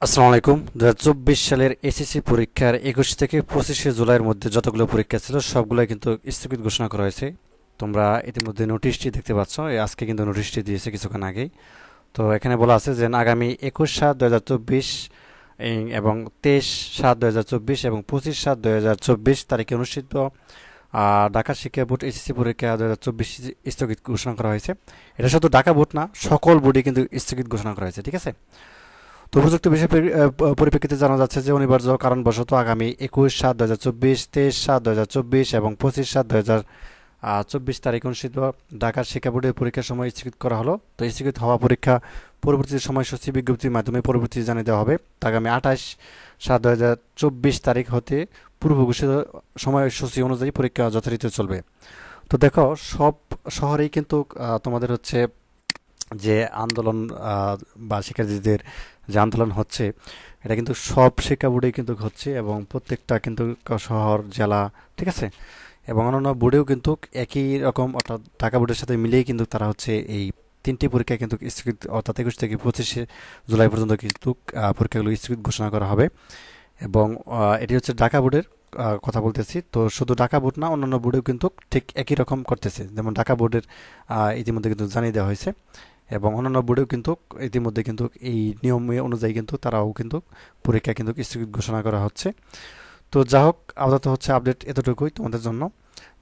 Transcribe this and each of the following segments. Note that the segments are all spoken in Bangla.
আসসালামু আলাইকুম। 2024 সালের এসএসসি পরীক্ষার 21 থেকে 25শে জুলাইয়ের মধ্যে যতগুলো পরীক্ষা ছিল সবগুলোই কিন্তু স্থগিত ঘোষণা করা হয়েছে। তোমরা ইতিমধ্যে নোটিশটি দেখতে পাচ্ছ, আজকে কিন্তু নোটিশটি দিয়েছে কিছুক্ষণ আগেই। তো এখানে বলা আছে যে আগামী 21/7/2024 এবং 23/7/2024 এবং 25/7/2024 তারিখে অনুষ্ঠিত ঢাকা শিক্ষা বোর্ড এসএসসি পরীক্ষা 2024 স্থগিত ঘোষণা করা হয়েছে। এটা শুধু ঢাকা বোর্ড না, সকল বোর্ডে কিন্তু স্থগিত ঘোষণা করা হয়েছে, ঠিক আছে। তো উপযুক্ত বিষয় পরিপ্রেক্ষিতে জানা যাচ্ছে যে অনিবার্য কারণবশত আগামী 21/7/2024, 23/7/2024 এবং 25/7/2024 তারিখ অনুষ্ঠিত ঢাকার শিক্ষা বোর্ডের পরীক্ষার সময় স্থগিত করা হলো। তো স্থগিত হওয়া পরীক্ষা পরবর্তী সময়সূচি বিজ্ঞপ্তির মাধ্যমে পরবর্তী জানিয়ে দেওয়া হবে। আগামী 28/7/2024 তারিখ হতে পূর্ব ঘোষিত সময়সূচি অনুযায়ী পরীক্ষা যথারীতি চলবে। তো দেখো, সব শহরেই কিন্তু তোমাদের হচ্ছে যে আন্দোলন বা শিক্ষার্থীদের যে আন্দোলন হচ্ছে, এটা কিন্তু সব শিক্ষা বোর্ডেই কিন্তু হচ্ছে এবং প্রত্যেকটা কিন্তু শহর জেলা, ঠিক আছে, এবং অন্যান্য বোর্ডেও কিন্তু একই রকম, অর্থাৎ ঢাকা বোর্ডের সাথে মিলিয়ে কিন্তু তারা হচ্ছে এই তিনটি পরীক্ষা কিন্তু স্থগিত, অর্থাৎ 21 থেকে 25শে জুলাই পর্যন্ত কিন্তু পরীক্ষাগুলো স্থগিত ঘোষণা করা হবে। এবং এটি হচ্ছে ঢাকা বোর্ডের কথা বলতেছি। তো শুধু ঢাকা বোর্ড না, অন্যান্য বোর্ডেও কিন্তু ঠিক একই রকম করতেছে। যেমন ঢাকা বোর্ডের ইতিমধ্যে কিন্তু জানিয়ে দেওয়া হয়েছে এবং অন্যান্য বোর্ডেও কিন্তু ইতিমধ্যে কিন্তু এই নিয়ম অনুযায়ী কিন্তু তারাও কিন্তু পরীক্ষা কিন্তু স্থগিত ঘোষণা করা হচ্ছে। তো যা হোক, আপাতত হচ্ছে আপডেট এতটুকুই তোমাদের জন্য,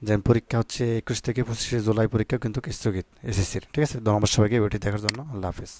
যে পরীক্ষা হচ্ছে 21 থেকে 25শে জুলাই পরীক্ষা কিন্তু স্থগিত এসএসসির, ঠিক আছে। ধন্যবাদ সবাইকে ভিডিওটি দেখার জন্য। আল্লাহ হাফিজ।